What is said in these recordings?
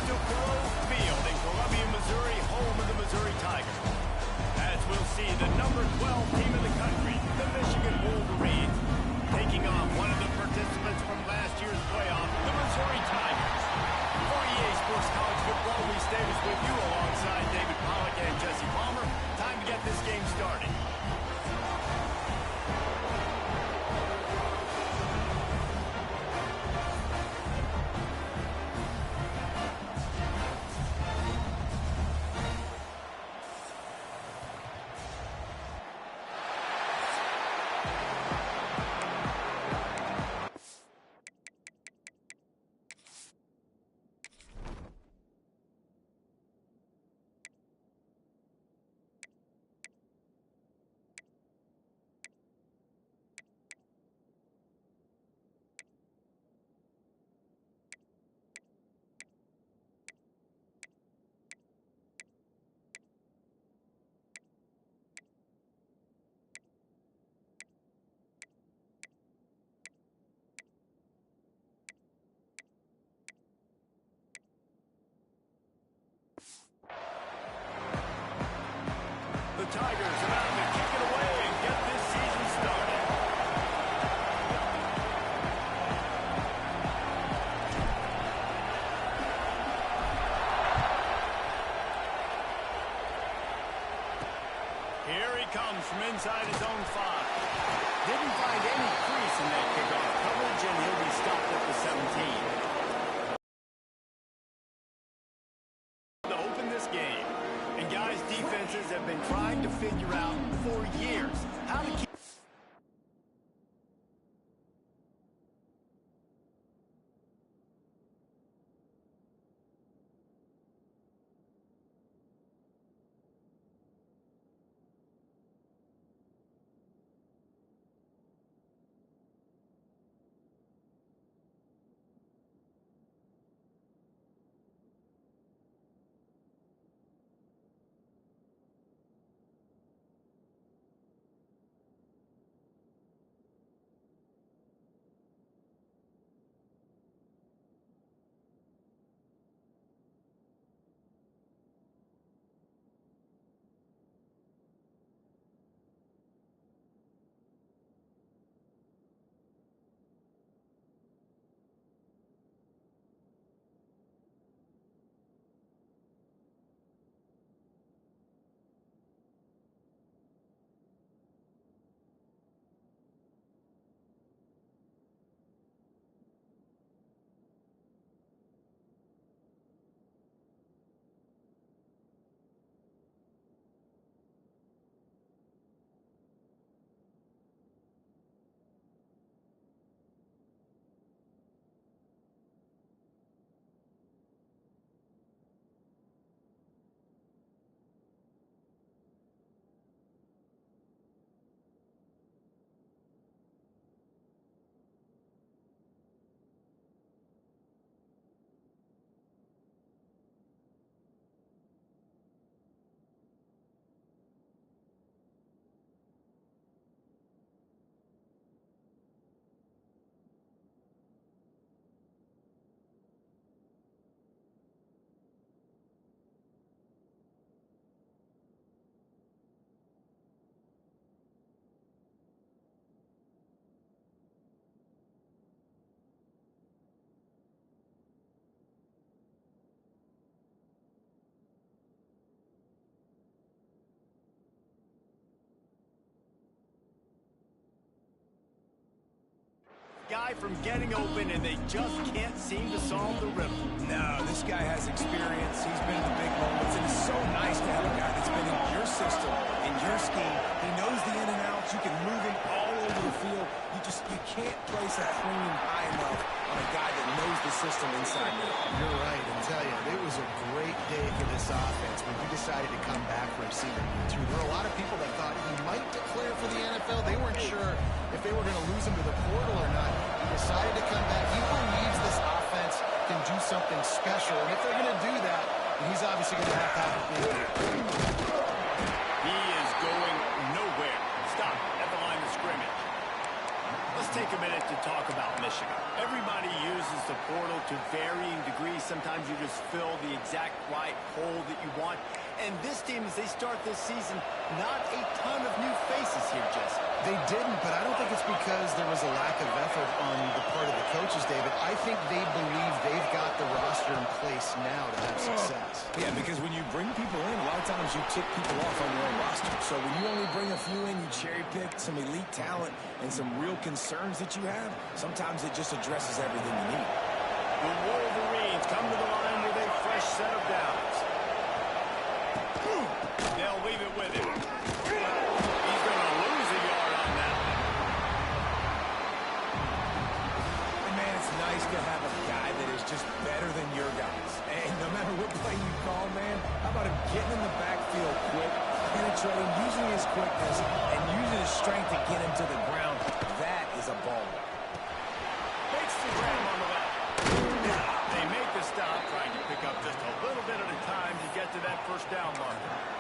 to Faurot Field in Columbia, Missouri, home of the Missouri Tigers. As we'll see, the number 12 team in the country, the Michigan Wolverines, taking on one of the participants from last year's playoff, the Missouri Tigers. For EA Sports College Football, Lee Davis with you alongside David Pollack and Jesse Palmer. Time to get this game started. The Tigers about to kick it away and get this season started. Here he comes from inside his own 5. Didn't find any crease in that kickoff coverage, and he'll be stopped at the 17. To open this game. And guys, defenses have been trying to figure out for years how to keep guy from getting open, and they just can't seem to solve the riddle. No, this guy has experience. He's been in the big moments, and it's so nice to have a guy that's been in your system, in your scheme. He knows the in and outs. You can move him all over the field. You can't place a premium high enough on a guy that knows the system inside and out. You're right, and tell you, it was a great day for this offense when he decided to come back for season 2. There were a lot of people that thought he might declare for the NFL. They weren't sure if they were going to lose him to the portal or not. He decided to come back. He believes this offense can do something special, and if they're going to do that, he's obviously going to have a big year. He is going nowhere. Stop at the line of scrimmage. Let's take a minute to talk about Michigan. Everybody uses the portal to varying degrees. Sometimes you just fill the exact right hole that you want. And this team, as they start this season, not a ton of new faces here, Jesse. They didn't, but I don't think it's because there was a lack of effort on the part of the coaches, David. I think they believe they've got the roster in place now to have success. Yeah, because when you bring people in, a lot of times you tick people off on your own roster. So when you only bring a few in, you cherry pick some elite talent and some real concerns that you have, sometimes it just addresses everything you need. The Wolverines come to the line with a fresh set of downs. They'll leave it with him. He's going to lose a yard on that one. And man, it's nice to have a guy that is just better than your guys. And no matter what play you call, man, how about him getting in the backfield quick, penetrating, using his quickness, and using his strength to get him to the ground. That is a ball. Makes the grab on the left. They make the stop, trying to pick up just a little bit at a time to get to that first down marker.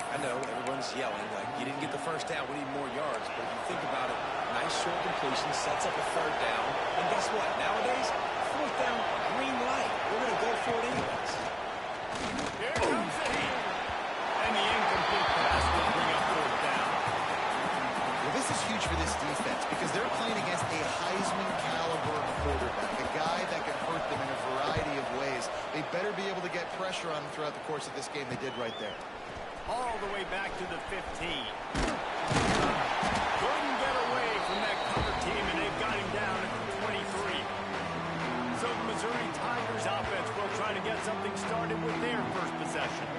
I know everyone's yelling like you didn't get the first down, we need more yards, but if you think about it, nice short completion sets up a third down, and guess what? Nowadays, fourth down, green light. We're going to go for it anyways. Here comes the heat. And the incomplete pass will bring up fourth down. Well, this is huge for this defense because they're playing against a Heisman-caliber quarterback, a guy that can hurt them in a variety of ways. They better be able to get pressure on him throughout the course of this game. They did right there. All the way back to the 15. Couldn't get away from that cover team, and they've got him down at the 23. So the Missouri Tigers offense will try to get something started with their first possession.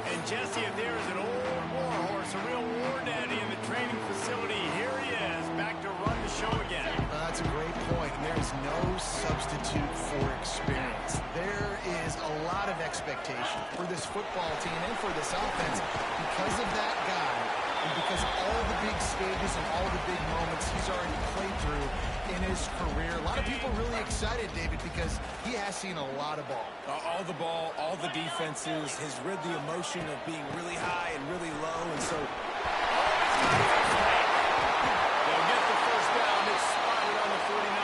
And Jesse, if there is an old war horse, a real war daddy in the training facility, here he is, back to run the show again. That's a great point, and there is no substitute for experience. There is a lot of expectation for this football team and for this offense because of that guy and because all the big stages and all the big moments he's already played through in his career. A lot of people really excited, David, because he has seen a lot of ball. All the ball, all the defenses, has rid the emotion of being really high and really low, and so They'll get the first down. It's spotted on the 49.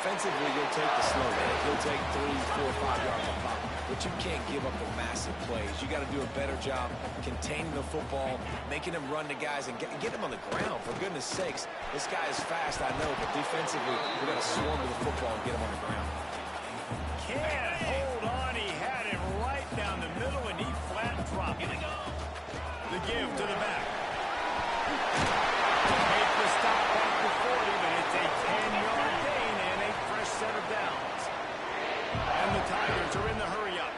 defensively, you'll take the slow day. You'll take 3, 4, 5 yards of pop. But you can't give up the massive plays. You got to do a better job containing the football, making them run to guys, and get them on the ground. For goodness sakes, this guy is fast, I know, but defensively, we got to swarm with the football and get him on the ground. Can't hold on. He had it right down the middle, and he flat dropped it. The give to the back. Make the stop at the 40, but it's a 10-yard gain and a fresh set of downs. And the Tigers are in the hurry-up.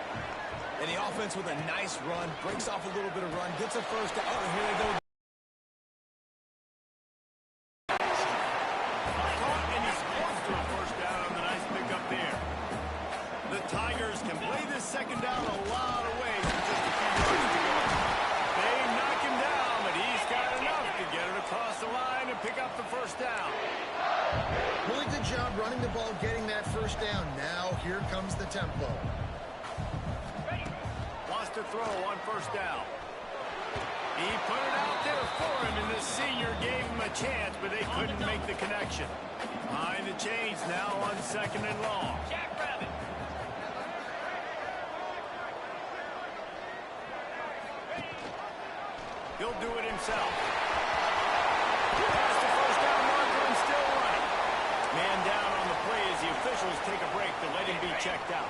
And the offense with a nice run, breaks off a little bit of run, gets a first down. Oh, here they go. Caught, and he's close to a first down on the nice pickup there. The Tigers can play this second down a lot of ways with just a few yards to go. They knock him down, but he's got enough to get it across the line and pick up the first down. Really good job running the ball, getting that first down. Now here comes the tempo. Wants to throw on first down. He put it out there for him, and the senior gave him a chance, but they couldn't make the connection. Behind the chains now on second and long. Jackrabbit. He'll do it himself. Past the first down marker and still running. Man down on the play as the officials take a break to let him be checked out.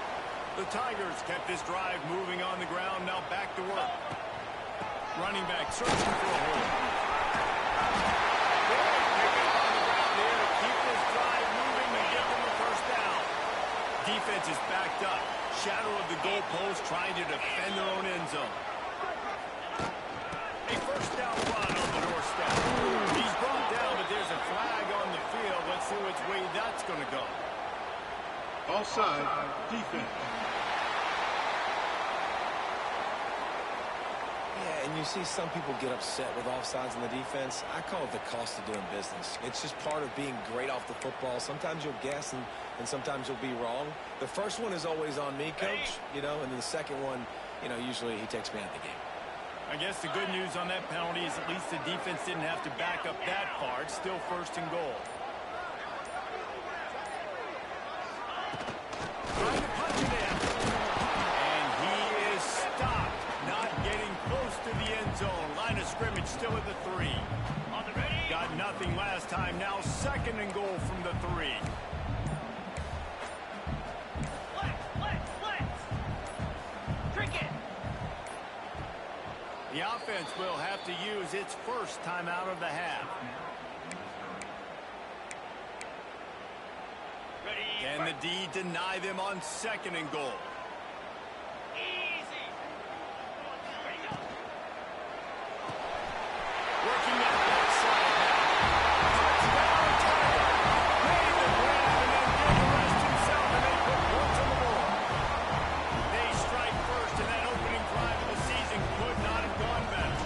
The Tigers kept this drive moving on the ground, now back to work. Running back searching for a hole. Great pickup on the ground here to keep this drive moving and give them the first down. Defense is backed up. Shadow of the goalpost trying to defend their own end zone. A first down run on the doorstep. He's brought down, but there's a flag on the field. Let's see which way that's going to go. Offside, defense. Yeah, and you see some people get upset with offsides in the defense. I call it the cost of doing business. It's just part of being great off the football. Sometimes you'll guess, and sometimes you'll be wrong. The first one is always on me, Coach, you know, and then the second one, you know, usually he takes me out of the game. I guess the good news on that penalty is at least the defense didn't have to back up that far. It's still first and goal. Trying to punch it in. And he is stopped. Not getting close to the end zone. Line of scrimmage still at the 3. On the ready. Got nothing last time. Now second and goal from the 3. The offense will have to use its first timeout of the half. Can the D deny them on second and goal? Easy. Working that backside now. Touchdown, Tiger. Made the grab and then did the rest himself, and they put points on the board. They strike first, and that opening drive of the season could not have gone better.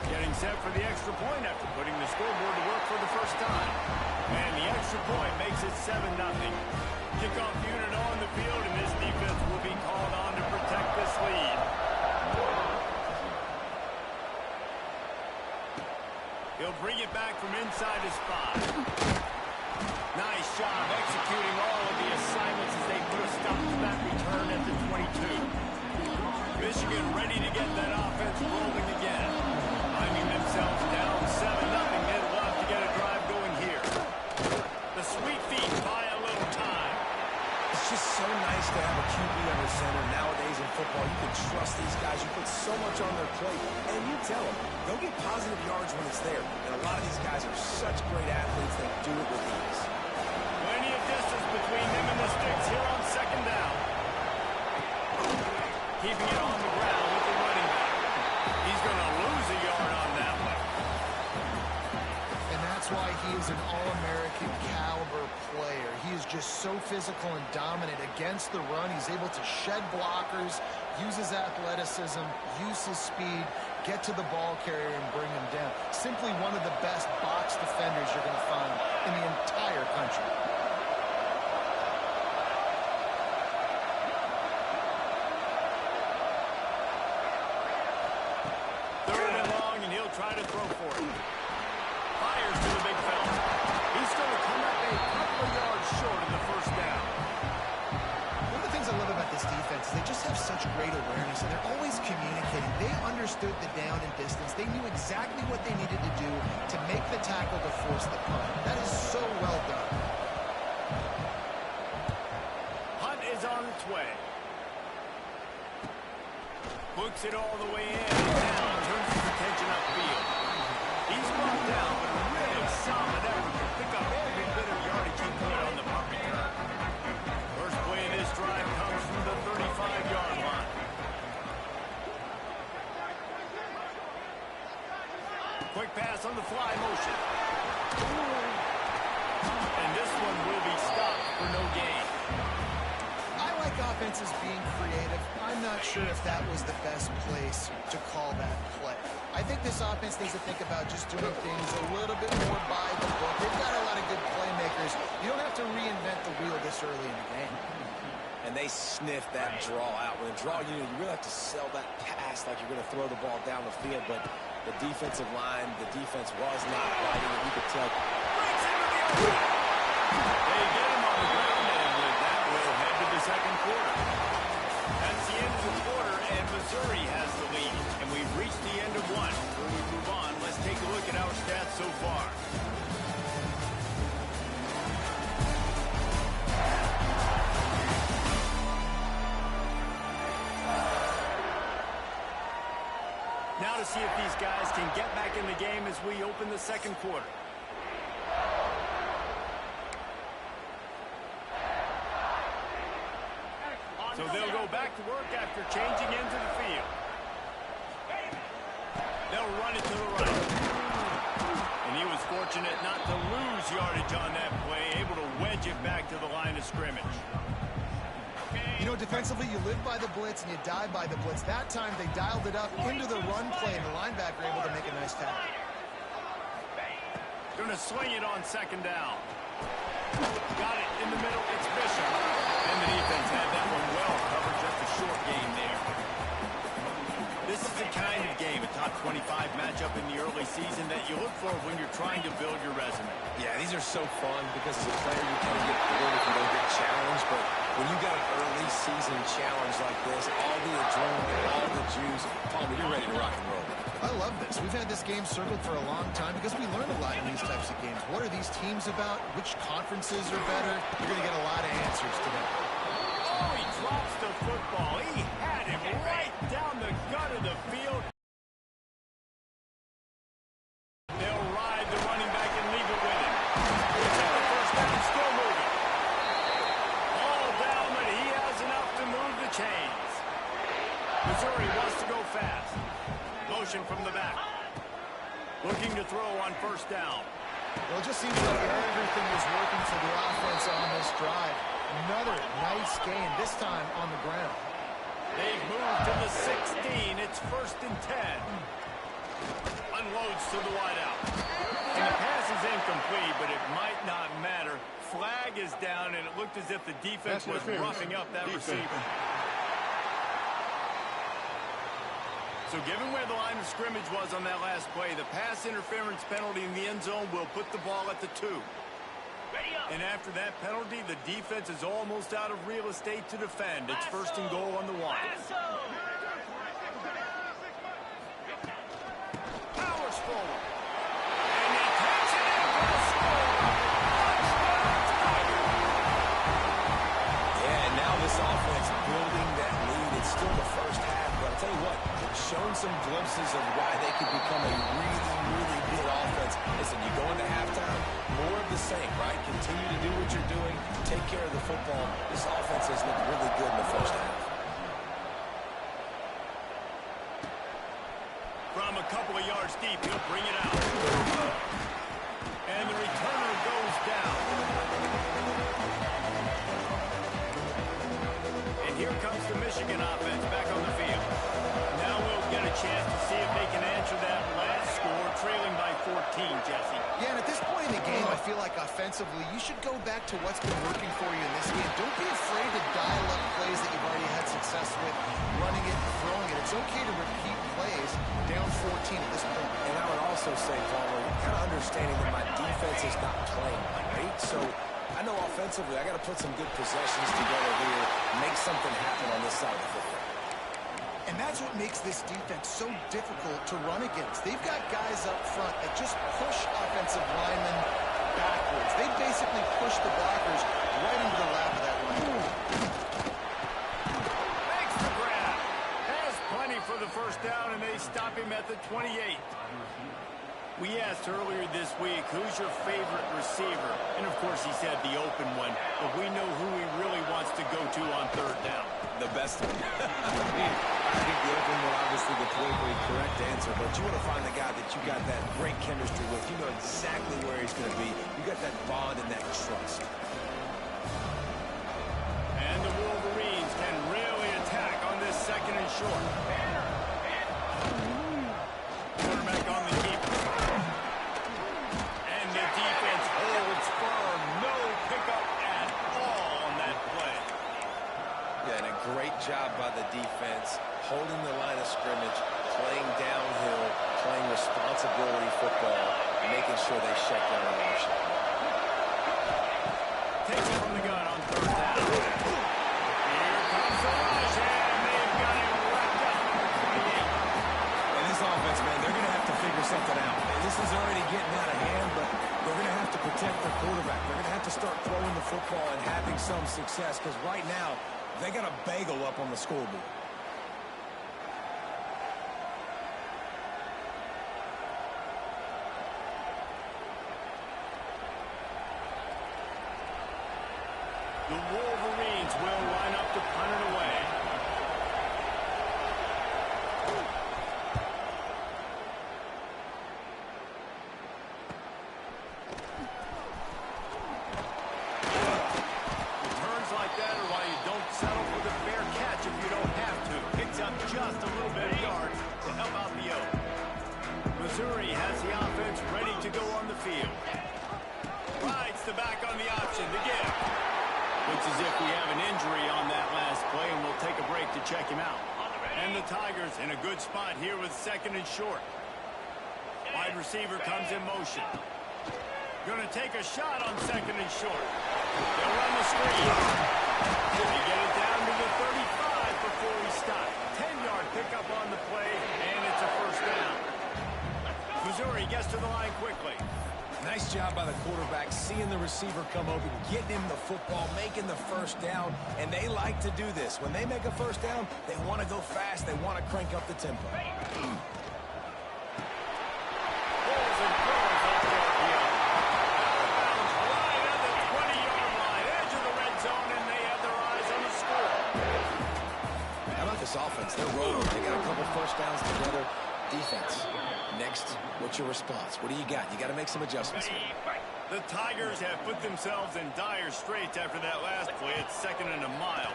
Getting set for the extra point after putting the scoreboard to work for the first time. And the extra point makes it 7-0. Kickoff unit on the field, and this defense will be called on to protect this lead. He'll bring it back from inside his 5. Nice job executing all of the assignments as they put a stop to that return at the 22. Michigan ready to get that offense rolling again. Finding themselves down 7-0. They'll have to get a drive going here. The sweet feet buy a little time. It's just so nice to have a QB under center. Nowadays in football, you can trust these guys. You put so much on their plate, and you tell them, go get positive yards when it's there. And a lot of these guys are such great athletes that do it with ease. Plenty of distance between them and the sticks here on second down. Keeping it on the ground with the running back. He's going to lose a yard on that one. And that's why he is an All-American caliber player. He is just so physical and dominant against the run. He's able to shed blockers, use his athleticism, use his speed, get to the ball carrier and bring him down. Simply one of the best box defenders you're going to find in the entire country. Third and long, and he'll try to throw for it. Fires to the big fella. He's going to come up a couple of yards short of the first down. One of the things I love about this defense is they just have such great awareness, and they're always communicating. They understood the down and distance. They knew exactly what they needed to do to make the tackle to force the punt. That is so well done. Punt is on its way. Books it all the way in, and now turns his attention upfield. He's brought down, but a really solid effort to pick up every bit of yardage he could on the punt return. First play of this drive comes from the 35-yard line. Quick pass on the fly motion. And this one will be stopped for no gain. I like offenses being creative. I'm not sure if that was the best place to call that play. I think this offense needs to think about just doing things a little bit more by the book. They've got a lot of good playmakers. You don't have to reinvent the wheel this early in the game. And they sniff that draw out. With a draw unit, you really have to sell that pass like you're going to throw the ball down the field. But the defensive line, the defense was not right. You could tell. They get him on the ground, and with that, we'll head to the second quarter. That's the end of the quarter, and Missouri has the lead. And we've reached the end of one. Before we move on, let's take a look at our stats so far. Now to see if these guys can get back in the game as we open the second quarter. So they'll go back to work after changing into the field. They'll run it to the right. And he was fortunate not to lose yardage on that play, able to wedge it back to the line of scrimmage. You know, defensively, you live by the blitz and you die by the blitz. That time, they dialed it up into the run play, and the linebacker able to make a nice tackle. Going to sling it on second down. Got it in the middle. It's Bishop. And the defense had that one well covered. Just a short game there. This is the kind of game, a top build your resume. Yeah, these are so fun because as a player you kind of get bored if you don't get challenged, but when you got an early season challenge like this, all the adrenaline, all the juice, Palmer, you're ready to rock and roll. I love this. We've had this game circled for a long time because we learn a lot in these types of games. What are these teams about? Which conferences are better? You're going to get a lot of answers today. Oh, he drops the football. He had him right down the gut of the field. They'll ride the running back and leave it with him. He'll take the first down and still moving. All down, but he has enough to move the chains. Missouri wants to go fast. Motion from the back. Looking to throw on first down. Well, it just seems like everything is working for the offense on this drive. Another nice gain, this time on the ground. They've moved to the 16. It's 1st and 10. Unloads to the wideout. And the pass is incomplete, but it might not matter. Flag is down, and it looked as if the defense was roughing up that receiver. So given where the line of scrimmage was on that last play, the pass interference penalty in the end zone will put the ball at the 2. And after that penalty, the defense is almost out of real estate to defend. It's 1st and goal on the 1. Powers forward. And he takes it in for the score. Yeah, and now this offense building that lead. It's still the first half, but I'll tell you what, shown some glimpses of why they could become a really, really good offense. Listen, you go into halftime, more of the same, right? Continue to do what you're doing, take care of the football. This offense has looked really good in the first half. From a couple of yards deep, he'll bring it out. And the returner goes down. And here comes the Michigan offense back on the field. Now we'll get a chance to see if they can answer that last score, trailing by 14, Jesse. Yeah, and at this point in the game, I feel like offensively, you should go back to what's been working for you in this game. Don't be afraid to dial up plays that you've already had success with, running it and throwing it. It's okay to repeat plays down 14 at this point. And I would also say, Palmer, kind of understanding that my defense is not playing great, so I know offensively I got to put some good possessions together here, make something happen on this side of the football. And that's what makes this defense so difficult to run against. They've got guys up front that just push offensive linemen backwards. They basically push the blockers right into the lap of that running. Makes the grab. Has plenty for the first down, and they stop him at the 28. We asked earlier this week, who's your favorite receiver? And, of course, he said the open one. But we know who he really wants to go to on third down. The best one. I think the open one, obviously, the politically correct answer. But you want to find the guy that you got that great chemistry with. You know exactly where he's going to be. You got that bond and that trust. And the Wolverines can really attack on this 2nd and short. Quarterback on the keeper. And the defense holds firm. No pickup at all on that play. Yeah, and a great job by the defense, holding the line of scrimmage, playing downhill, playing responsibility football, and making sure they shut down the motion. Takes it from the gun on third down. Here comes the rush, and they've got him wrapped up at the 28. And this offense, man, they're going to have to figure something out. And this is already getting out of hand, but they're going to have to protect their quarterback. They're going to have to start throwing the football and having some success, because right now, they got a bagel up on the scoreboard. The Wolverines will line up to punt it away. Returns like that are why you don't settle for the fair catch if you don't have to. Picks up just a little bit of yards to help out the Oak. Missouri has the offense ready to go on the field. Rides the back on the option to give. Looks as if we have an injury on that last play, and we'll take a break to check him out. And the Tigers in a good spot here with 2nd and short. Wide receiver comes in motion. Gonna take a shot on second and short. They'll run the screen. They get it down to the 35 before he stopped. 10-yard pickup on the play, and it's a first down. Missouri gets to the line quickly. Nice job by the quarterback, seeing the receiver come open, getting him the football, making the first down, and they like to do this. When they make a first down, they want to go fast, they want to crank up the tempo. Offense, they're rolling. They got a couple first downs together. Defense. Next, what's your response? What do you got? You got to make some adjustments here. The Tigers have put themselves in dire straits after that last play. It's second and a mile.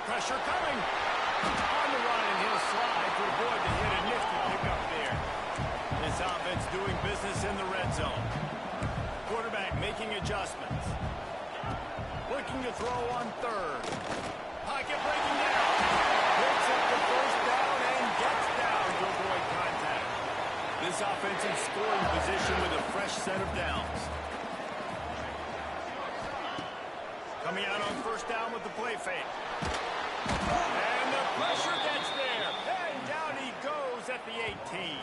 Pressure coming. On the run, and he'll slide to avoid the hit. A nifty pickup there. This offense doing business in the red zone. Quarterback making adjustments. Looking to throw on third. Pocket breaking down. Picks up the first down and gets down to avoid contact. This offense in scoring position with a fresh set of downs. Coming out on first down with the play fake. And the pressure gets there. And down he goes at the 18.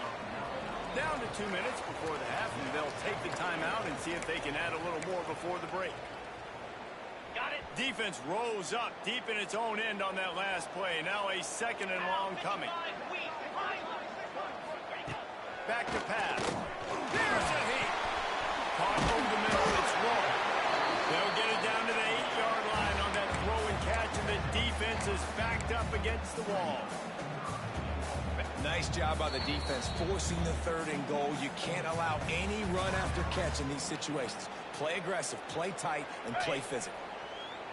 Down to 2 minutes before the half, and they'll take the timeout and see if they can add a little more before the break. Defense rose up deep in its own end on that last play. Now a second and long coming. Back to pass. There's a hit. Caught over the middle. It's Rowe. They'll get it down to the 8-yard line on that throw and catch, and the defense is backed up against the wall. Nice job by the defense forcing the third and goal. You can't allow any run after catch in these situations. Play aggressive, play tight, and play physical.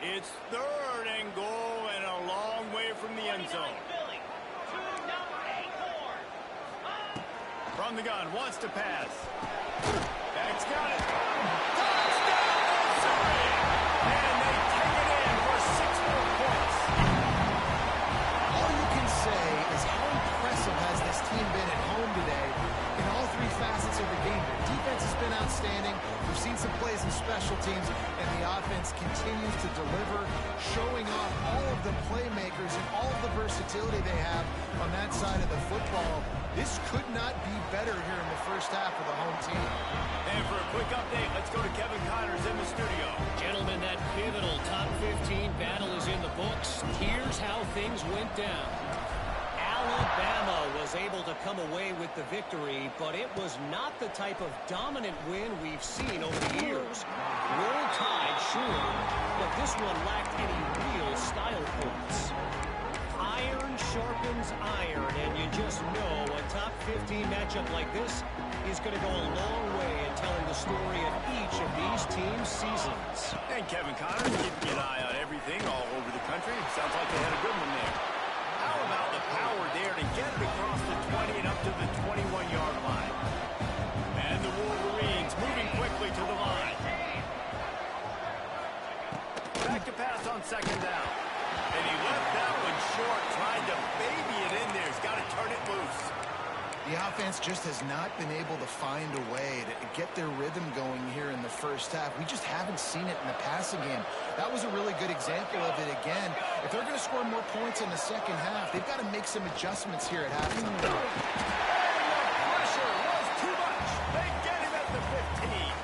It's third and goal and a long way from the end zone. From the gun, wants to pass. That's got it. Touchdown, Missouri! And they take it in for 6 more points. All you can say is how impressive has this team been at home today in all 3 facets of the game. Their defense has been outstanding. We've seen some plays in special teams, and the offense continues to deliver, showing off all of the playmakers and all of the versatility they have on that side of the football. This could not be better here in the first half of the home team. And for a quick update, let's go to Kevin Connors in the studio. Gentlemen, that pivotal top 15 battle is in the books. Here's how things went down. Alabama was able to come away with the victory, but it was not the type of dominant win we've seen over the years. Roll Tide, sure, but this one lacked any real style points. Iron sharpens iron, and you just know a top 15 matchup like this is going to go a long way in telling the story of each of these teams' seasons. And Kevin Connors keeping an eye on everything all over the country. Sounds like they had a good one there. How about the power there to get it across the 20 and up to the 21-yard line? And the Wolverines moving quickly to the line. Back to pass on second down. And he left that one short, trying to baby it in there. He's got to turn it loose. The offense just has not been able to find a way to get their rhythm going here in the first half. We just haven't seen it in the passing game. That was a really good example of it again. If they're going to score more points in the second half, they've got to make some adjustments here at halftime. And the pressure was too much. They get him at the 15.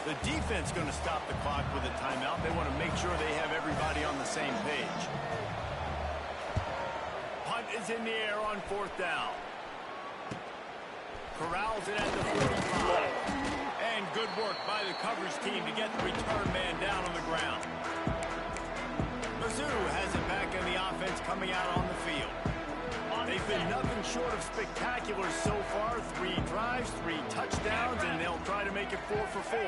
The defense going to stop the clock with a timeout. They want to make sure they have everybody on the same page. Punt is in the air on fourth down. Corrals it at the 45. And good work by the coverage team to get the return man down on the ground. Mizzou has it back in the offense coming out on the field. They've been nothing short of spectacular so far. 3 drives, 3 touchdowns, and they'll try to make it 4 for 4.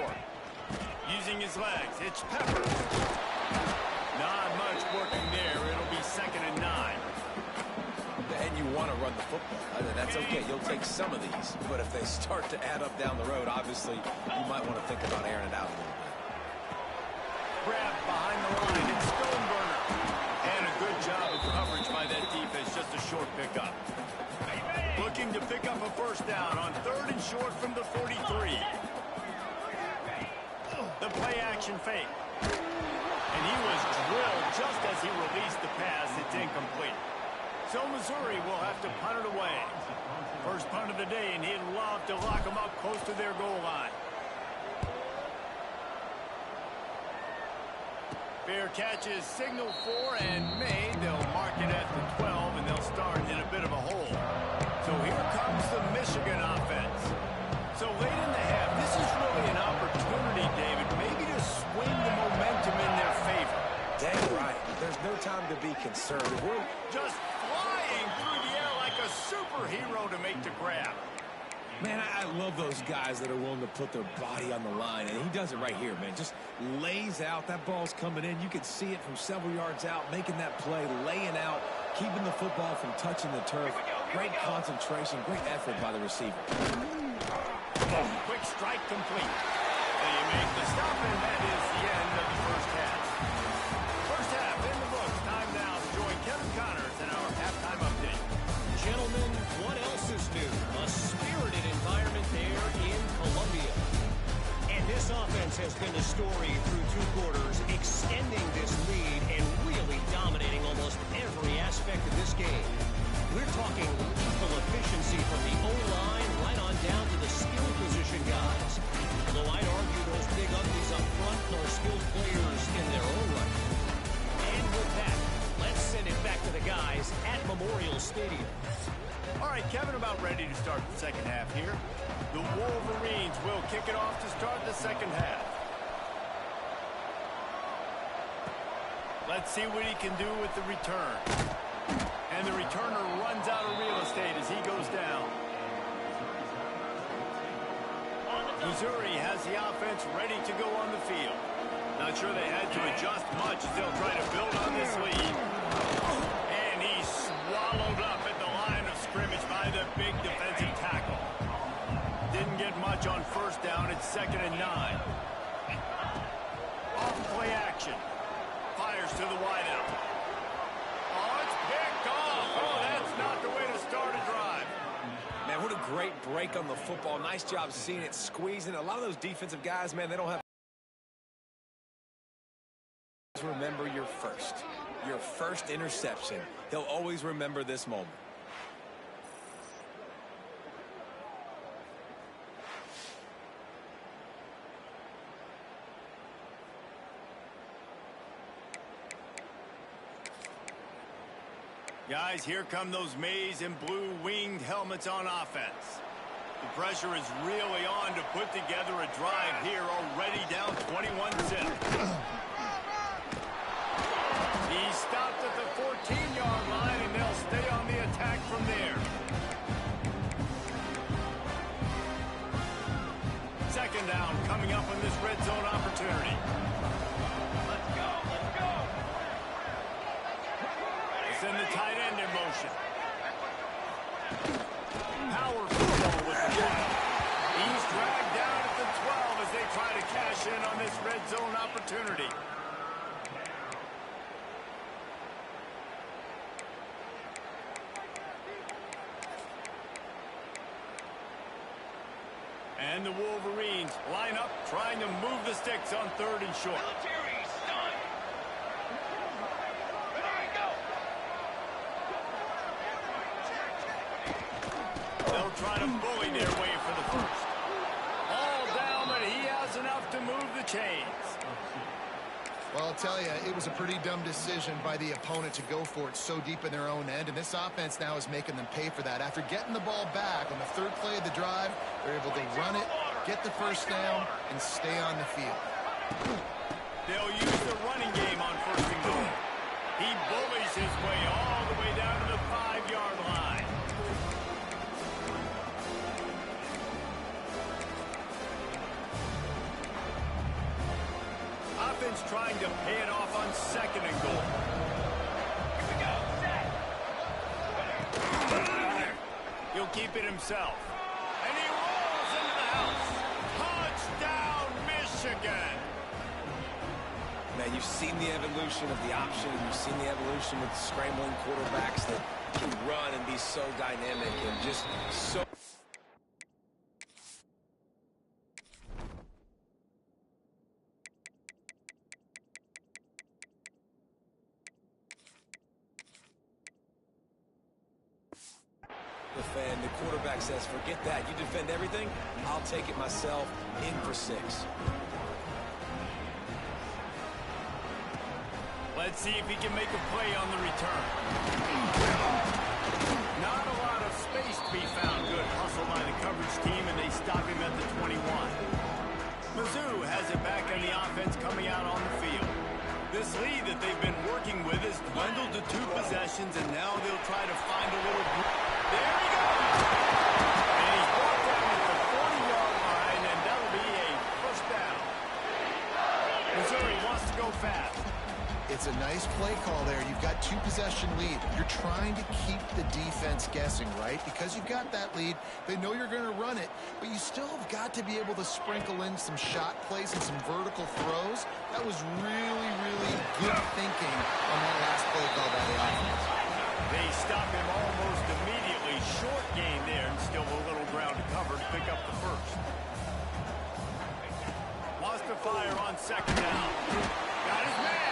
Using his legs, it's Pepper. Not much working there. It'll be second and 9. And you want to run the football. I mean, that's okay. You'll take some of these. But if they start to add up down the road, obviously, you might want to think about airing it out a little bit. Grab behind the line. It's Stoneburner. And a good job of coverage by that defense. Just a short pickup. Looking to pick up a first down on 3rd and short from the 43. The play-action fake. And he was drilled just as he released the pass. It's incomplete. So Missouri will have to punt it away. First punt of the day, and he'd love to lock them up close to their goal line. Fair catch is signaled for and made. They'll mark it at the 12, and they'll start in a bit of a hole. So here comes the Michigan offense. So late in the half, this is really an opportunity, David, maybe to swing the momentum in their favor. Dang right. There's no time to be conservative. We're just flying through the air like a superhero to make the grab. Man, I love those guys that are willing to put their body on the line, and he does it right here, man. Just lays out. That ball's coming in. You can see it from several yards out, making that play, laying out, keeping the football from touching the turf. Great concentration, great effort by the receiver. Quick strike complete. They make the stop, and that is the end of the first half. First half in the books. Time now to join Kevin Connors in our halftime update. Gentlemen, what else is new? A spirited environment there in Columbia. And this offense has been the story through 2 quarters, extending this lead and really dominating almost every aspect of this game. We're talking lethal efficiency from the O-line right on down to the skill position guys. Although I'd argue those big uglies up front are skilled players in their own right. And with that, let's send it back to the guys at Memorial Stadium. All right, Kevin, about ready to start the second half here. The Wolverines will kick it off to start the second half. Let's see what he can do with the return. And the returner runs out of real estate as he goes down. Missouri has the offense ready to go on the field. Not sure they had to adjust much as they'll try to build on this lead. And he's swallowed up at the line of scrimmage by the big defensive tackle. Didn't get much on first down. It's 2nd and 9. Off play action. Fires to the wideout. Oh, it's picked off. Oh, that's not the way to start a drive. Man, what a great break on the football. Nice job seeing it, squeezing. A lot of those defensive guys, man, they don't have... Remember your first interception. They'll always remember this moment. Guys, here come those maize and blue winged helmets on offense. The pressure is really on to put together a drive here, already down 21-0. He stopped at the 14-yard line, and they'll stay on the attack from there. 2nd down coming up on this red zone opportunity. Let's go, let's go. Send the tight end in motion. Power football with the ball. He's dragged down at the 12 as they try to cash in on this red zone opportunity. And the Wolverines line up, trying to move the sticks on 3rd and short. They'll try to bully their way for the first. All down, but he has enough to move the chains. Well, I'll tell you, it was a pretty dumb decision by the opponent to go for it so deep in their own end, and this offense now is making them pay for that. After getting the ball back on the 3rd play of the drive, they're able to run it, get the first down, and stay on the field. They'll use the running game on 1st and goal. He bullies his way all the way down to the 5-yard line. Offense trying to pay it off on 2nd and goal. Here we go, set. He'll keep it himself. And he rolls into the house. Touchdown, Michigan. Man, you've seen the evolution of the option. You've seen the evolution with scrambling quarterbacks that can run and be so dynamic and just so... Defend. The quarterback says, forget that. You defend everything, I'll take it myself. In for 6. Let's see if he can make a play on the return. Not a lot of space to be found. Good hustle by the coverage team, and they stop him at the 21. Mizzou has it back on the offense coming out on the field. This lead that they've been working with has dwindled to 2 possessions, and now they'll try to find a little... There he goes! And he's brought down at the 40-yard line, and that'll be a first down. Missouri wants to go fast. It's a nice play call there. You've got 2-possession lead. You're trying to keep the defense guessing, right? Because you've got that lead. They know you're going to run it, but you still have got to be able to sprinkle in some shot plays and some vertical throws. That was really, really good thinking on that last play call by the offense. They stop him almost immediately. Short gain there, and still a little ground to cover to pick up the first. Wants to fire on second down. Got his man.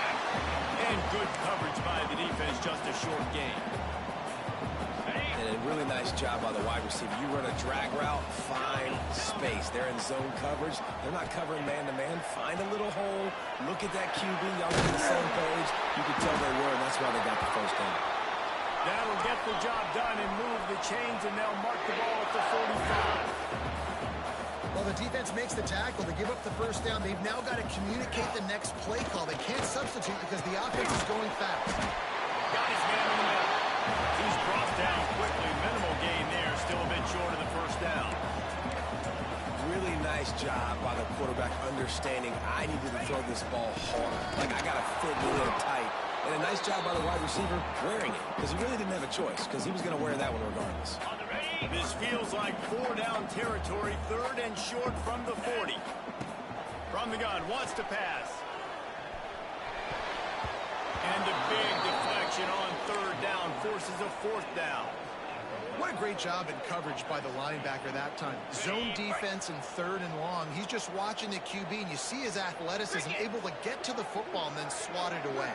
And good coverage by the defense, just a short gain. And a really nice job by the wide receiver. You run a drag route, find space. They're in zone coverage. They're not covering man-to-man. Find a little hole. Look at that QB. Y'all on the same page. You can tell they were, and that's why they got the first down. That'll get the job done and move the chains, and they'll mark the ball at the 45. Well, the defense makes the tackle. They give up the first down. They've now got to communicate the next play call. They can't substitute because the offense is going fast. Got his man in the middle. He's brought down quickly. Minimal gain there. Still a bit short of the first down. Really nice job by the quarterback understanding I needed to throw this ball hard. Like, I got to fit in there tight. And a nice job by the wide receiver wearing it, because he really didn't have a choice, because he was going to wear that one regardless. This feels like 4-down territory, 3rd and short from the 40. From the gun, wants to pass. And a big deflection on 3rd down, forces a 4th down. What a great job in coverage by the linebacker that time. Zone defense in 3rd and long. He's just watching the QB, and you see his athleticism, able to get to the football and then swat it away.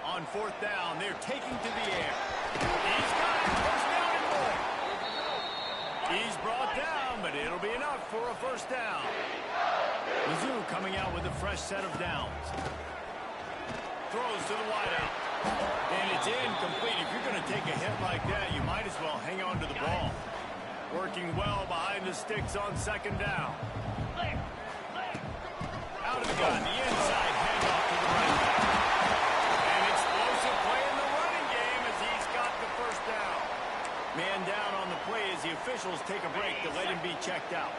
On 4th down, they're taking to the air. He's got it, first down and more. He's brought down, but it'll be enough for a first down. Mizzou coming out with a fresh set of downs. Throws to the wideout. And it's incomplete. If you're going to take a hit like that, you might as well hang on to the ball. Working well behind the sticks on 2nd down. Out of the gun, the inside handoff to the right back. Man down on the play as the officials take a break to let him be checked out.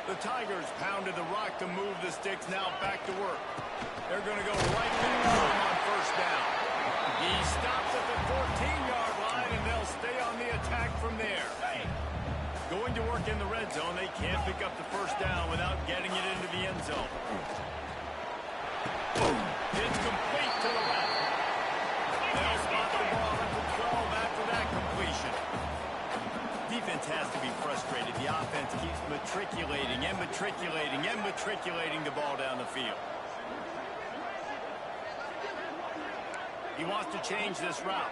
The Tigers pounded the rock to move the sticks, now back to work. They're going to go right back to him on first down. He stops at the 14-yard line, and they'll stay on the attack from there. Going to work in the red zone, they can't pick up the first down without getting it into the end zone. It's complete to the left. They'll spot the ball at the 12 after that completion. Defense has to be frustrated. The offense keeps matriculating and matriculating and matriculating the ball down the field. He wants to change this route.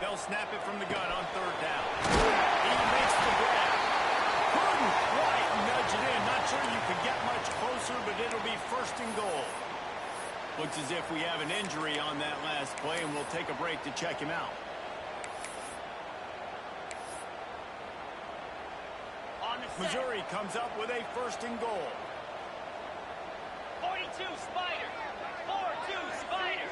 They'll snap it from the gun on 3rd down. He makes the grab. Couldn't quite nudge it in. Not sure you could get much closer, but it'll be 1st and goal. Looks as if we have an injury on that last play, and we'll take a break to check him out. Missouri comes up with a 1st and goal. 42 Spider. 4-2 Spider.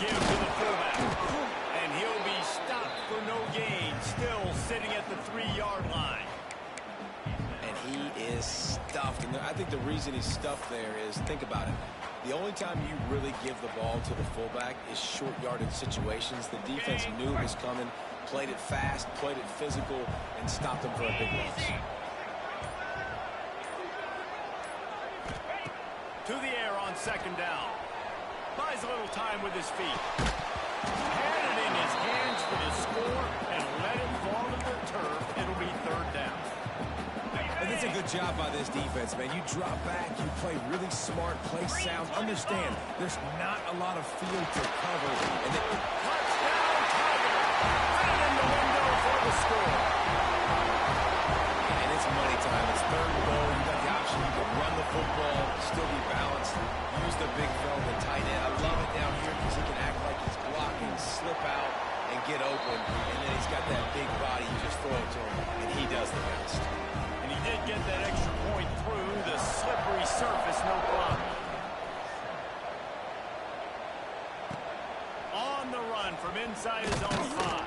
Give to the fullback. And he'll be stopped for no gain. Still sitting at the 3-yard line. And he is stuffed. And I think the reason he's stuffed there is, think about it. The only time you really give the ball to the fullback is short yardage situations. The defense knew it was coming, played it fast, played it physical, and stopped him for a big loss. To the air on 2nd down. Buys a little time with his feet. Had it in his hands for the score and let it fall to the turf. It'll be third down. And it's a good job by this defense, man. You drop back, you play really smart, play sound. Understand, there's not a lot of field to cover. And Touchdown, Tiger! Right in the window for the score. And it's money time. It's third and goal. You got the option. You can run the football, still be balanced, use the big fella, the tight end. I love it down here because he can act like he's blocking, slip out, and get open. And then he's got that big body. You just throw it to him, and he does the best. And he did get that extra point through the slippery surface, no problem. On the run from inside his own 5.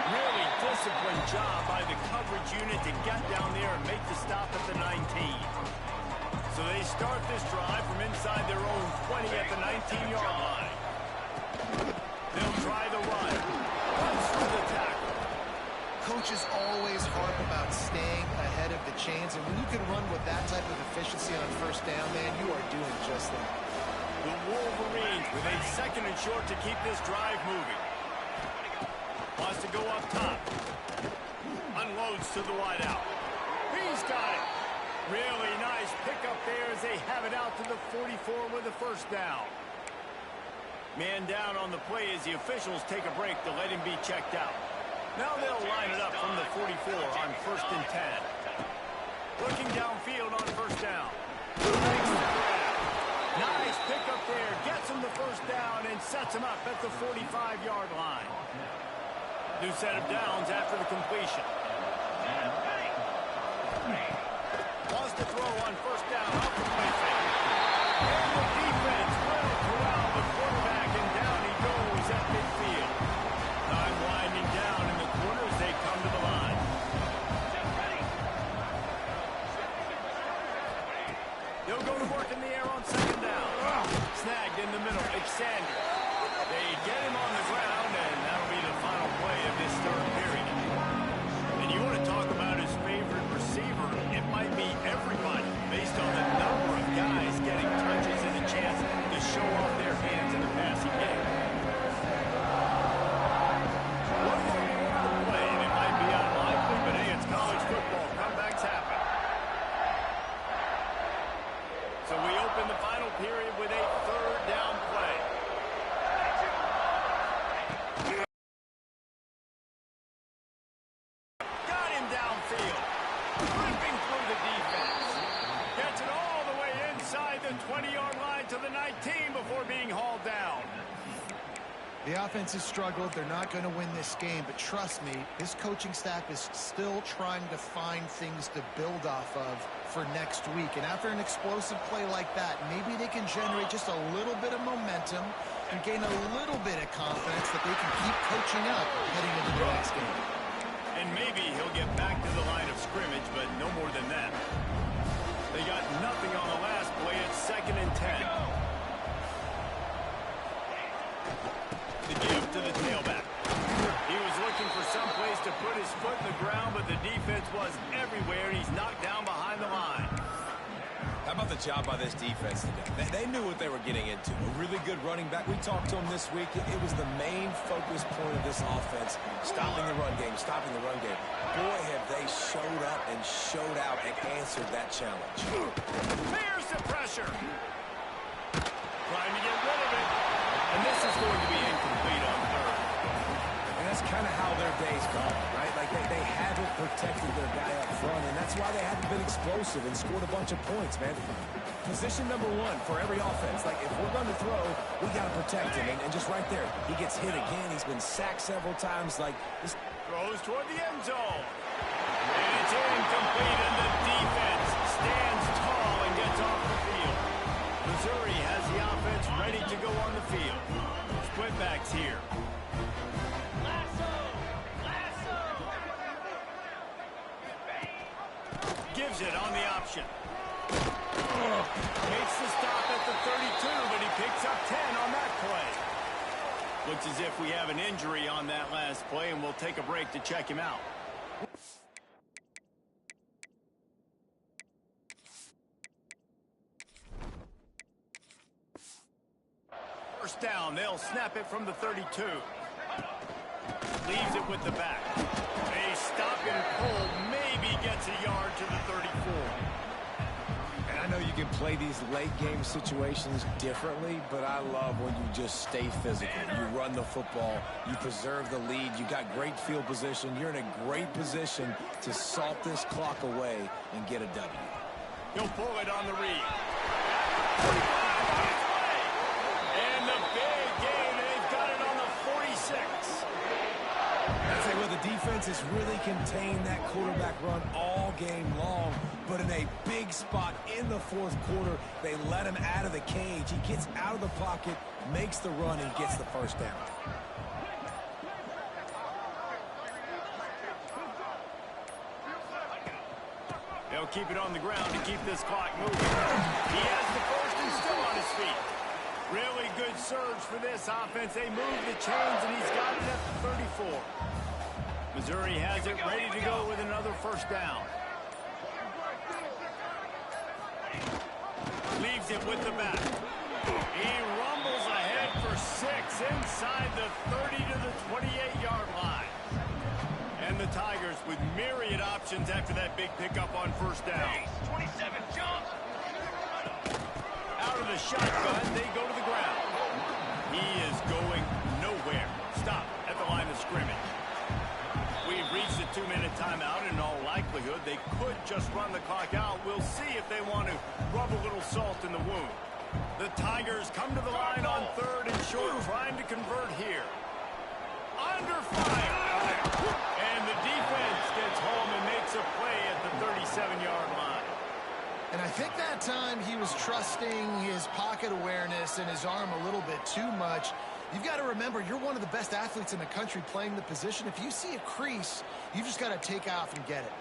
Really disciplined job by the coverage unit to get down there and make the stop at the 19. So they start this drive from inside their own 20 at the 19-yard line. They'll try the run. Runs through the tackle. Coaches always harp about staying ahead of the chains, and when you can run with that type of efficiency on first down, man, you are doing just that. The Wolverines with a second and short to keep this drive moving. Wants to go up top. Unloads to the wideout. He's got it. Really nice pickup there as they have it out to the 44 with a first down. Man down on the play as the officials take a break to let him be checked out. Now they'll line it up from the 44 on first and 10. Looking downfield on first down. Makes the grab. Nice pickup there. Gets him the first down and sets him up at the 45-yard line. New set of downs after the completion. Wants to throw on first down off the play fake. And the defense will corral the quarterback, and down he goes at midfield. Time winding down in the corner as they come to the line. They'll go to work in the air on second down. Snagged in the middle. Alexander. They get him on the ground, and that'll be the final play of this third period. And you want to talk about his favorite receiver, it might be everybody based on the number of guys getting touches and a chance to show off their hands in the passing game. One more quarter to play, and it might be unlikely, but hey, it's college football. Comebacks happen. So we open the final period with a third down play. Got him downfield. Ripping through the defense. Gets it all the way inside the 20-yard line to the 19 before being hauled down. The offense has struggled. They're not going to win this game, but trust me, this coaching staff is still trying to find things to build off of for next week. And after an explosive play like that, maybe they can generate just a little bit of momentum and gain a little bit of confidence that they can keep coaching up heading into the next game. And maybe he'll get back to the line of scrimmage, but no more than that. They got nothing on the last play. It's second and 10. The give to the tailback. He was looking for some place to put his foot in the ground, but the defense was everywhere. He's knocked down behind the line. How about the job by this defense today? They knew what they were getting into. A really good running back. We talked to him this week. It was the main focus point of this offense. Stopping the run game, stopping the run game. Boy, have they showed up and showed out and answered that challenge. There's the pressure. Trying to get rid of it. And this is going to be incomplete on third. And that's kind of how their day's gone, right? Like they haven't protected their guy up front, and that's why they haven't been explosive and scored a bunch of points, man. Position number one for every offense. Like, if we're going to throw, we got to protect him. And just right there, he gets hit again. He's been sacked several times. Like, this Throws toward the end zone. And it's incomplete, and the defense stands tall and gets off the field. Missouri has the offense ready to go on the field. Split backs here. Gives it on the option. Makes the stop at the 32, but he picks up 10 on that play. Looks as if we have an injury on that last play, and we'll take a break to check him out. First down, they'll snap it from the 32. Leaves it with the back. A stop and pull maybe gets a yard to the 34. And I know you can play these late game situations differently, but I love when you just stay physical. You run the football, you preserve the lead, you got great field position, you're in a great position to salt this clock away and get a W. He'll pull it on the read. And the big gain, they've got it on the 46. I'd say, well, the defense has really contained that quarterback run all game long, but in a big spot in the fourth quarter, they let him out of the cage. He gets out of the pocket, makes the run, and gets the first down. They'll keep it on the ground to keep this clock moving. He has the first and still on his feet. Really good surge for this offense. They move the chains, and he's got it at the 34. Missouri has it ready to go with another first down. Leaves it with the back. He rumbles ahead for 6 inside the 30 to the 28-yard line. And the Tigers with myriad options after that big pickup on first down. 27 jump. Out of the shotgun, they go to the ground. He is going nowhere. Stop at the line of scrimmage. We've reached the 2-minute timeout. In all likelihood, they could just run the clock out. We'll see if they want to rub a little salt in the wound. The Tigers come to the line on 3rd and short, trying to convert here. Under fire. And the defense gets home and makes a play at the 37-yard line. And I think that time he was trusting his pocket awareness and his arm a little bit too much. You've got to remember, you're one of the best athletes in the country playing the position. If you see a crease, you just got to take off and get it.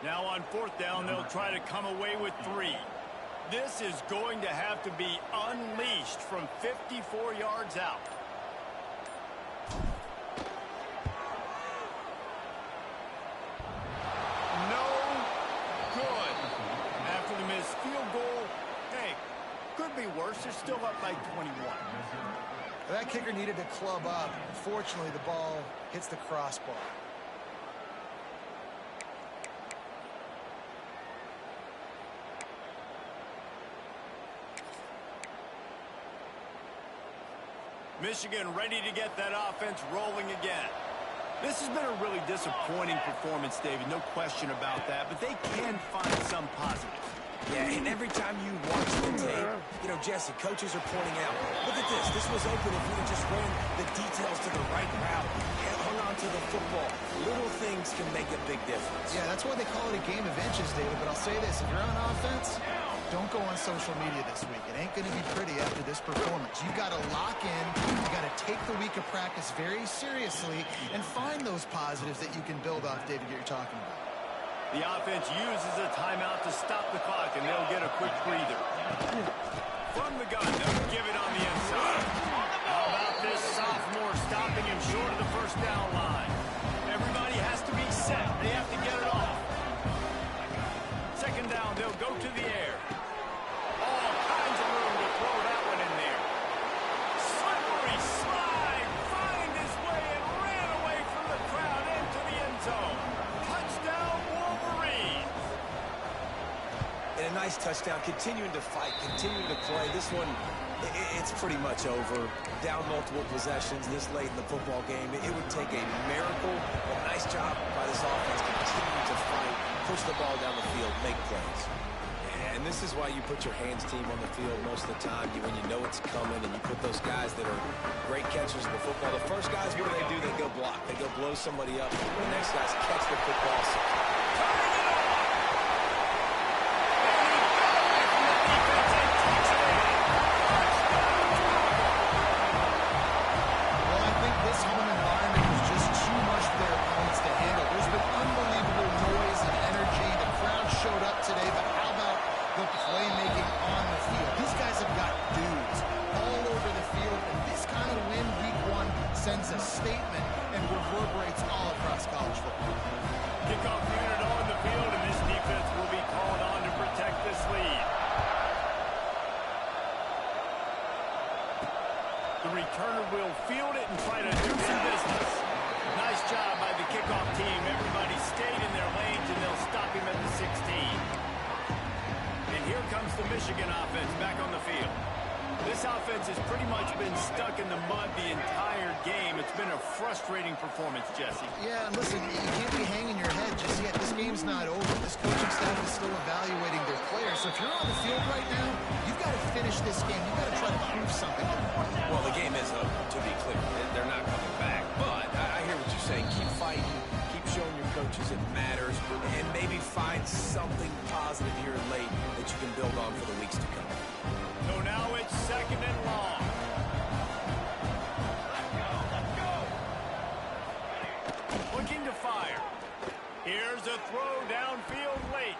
Now on 4th down, they'll try to come away with 3. This is going to have to be unleashed from 54 yards out. No good. After the missed field goal, hey, could be worse. They're still up by 21. That kicker needed to club up. Unfortunately, the ball hits the crossbar. Michigan ready to get that offense rolling again. This has been a really disappointing performance, David, no question about that, but they can find some positive. Yeah, and every time you watch the tape, you know, Jesse, coaches are pointing out, look at this. This was open if we just ran the details to the right route, hung on to the football. Little things can make a big difference. Yeah, that's why they call it a game of inches, David. But I'll say this, if you're on offense, don't go on social media this week. It ain't going to be pretty after this performance. You've got to lock in. You've got to take the week of practice very seriously and find those positives that you can build off, David, that you're talking about. The offense uses a timeout to stop the clock, and they'll get a quick breather. From the gun, they'll give it on the inside. How about this sophomore stopping him short of the first down line? Everybody has to be set. They have to get it off. 2nd down, they'll go to the air. All kinds of room to throw that one in there. Slippery slide, find his way and ran away from the crowd into the end zone. Touchdown, Wolverines. And a nice touchdown, continuing to fight, continuing to play. This one, it's pretty much over. Down multiple possessions this late in the football game. It would take a miracle. A nice job by this offense continuing to fight, push the ball down the field, make plays. And this is why you put your hands team on the field most of the time, when you know it's coming, and you put those guys that are great catchers of the football. The first guys, what do? They go block. They go blow somebody up. The next guys catch the football. Well, I think this home environment was just too much for their opponents to handle. There's been unbelievable noise and energy. The crowd showed up today, but how about the playmaking on the field? These guys have got dudes all over the field, and this kind of win week 1 sends a statement and reverberates all across college football. defense has pretty much been stuck in the mud the entire game. It's been a frustrating performance, Jesse. Yeah, and listen, you can't be hanging your head just yet. This game's not over. This coaching staff is still evaluating their players. So if you're on the field right now, you've got to finish this game. You've got to try to prove something. Well, the game is over, to be clear. They're not coming back. But I hear what you're saying. Keep fighting. Keep showing your coaches it matters. And maybe find something positive here late that you can build on for the weeks to come. So now it's 2nd and long. Let's go. Looking to fire. Here's a throw downfield late.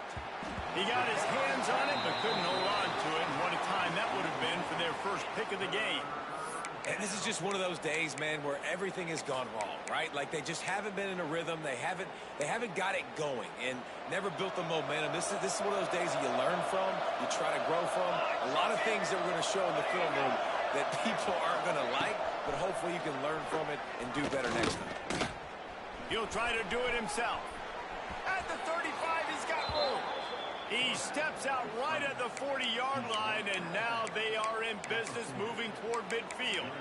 He got his hands on it, but couldn't hold on to it. And what a time that would have been for their first pick of the game. And this is just one of those days, man, where everything has gone wrong, right? Like they just haven't been in a rhythm. They haven't got it going and never built the momentum. This is one of those days that you learn from, you try to grow from. A lot of things that we're going to show in the film room that people aren't going to like, but hopefully you can learn from it and do better next time. He'll try to do it himself. At the 35, he's got room. He steps out right at the 40-yard line, and now they are in business moving toward midfield.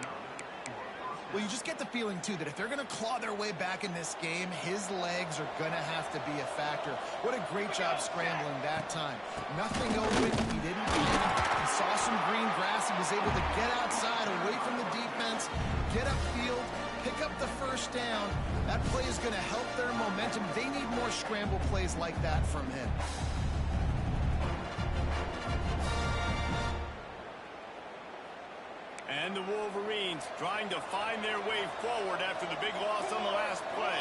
Well, you just get the feeling, too, that if they're going to claw their way back in this game, his legs are going to have to be a factor. What a great job scrambling that time. Nothing open. He didn't panic. He saw some green grass. He was able to get outside, away from the defense, get upfield, pick up the first down. That play is going to help their momentum. They need more scramble plays like that from him. And the Wolverines trying to find their way forward after the big loss on the last play.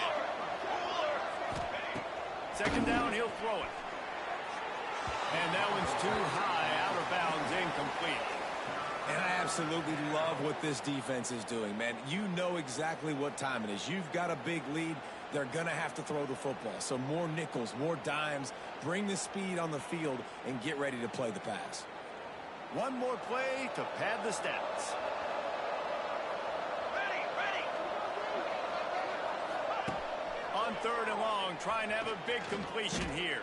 2nd down, he'll throw it. And that one's too high, out of bounds, incomplete. And I absolutely love what this defense is doing, man. You know exactly what time it is. You've got a big lead. They're going to have to throw the football. So more nickels, more dimes. Bring the speed on the field and get ready to play the pass. One more play to pad the stats. Ready. On 3rd and long, trying to have a big completion here.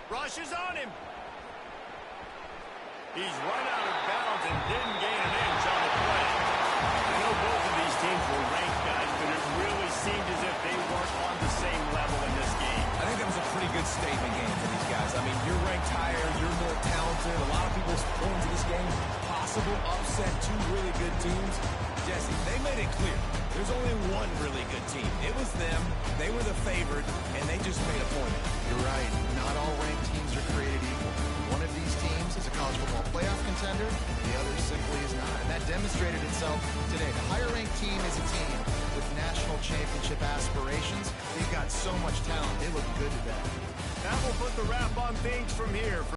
Rush is on him. He's run out of bounds and didn't gain an inch on the play. I know both of these teams were ranked, guys, but it really seemed as if they weren't on the same level in this game. I think that was a pretty good statement game for these guys. I mean, you're ranked higher, you're more talented. A lot of people going into this game, possible upset, 2 really good teams. Jesse, they made it clear. There's only one really good team. It was them. They were the favorite, and they just made a point. You're right. Not all ranked teams are created equal. One of these teams is a college football playoff contender. The other simply is not. And that demonstrated itself today. The higher-ranked team is a team with national championship aspirations. They've got so much talent. They look good today. That will put the wrap on things from here.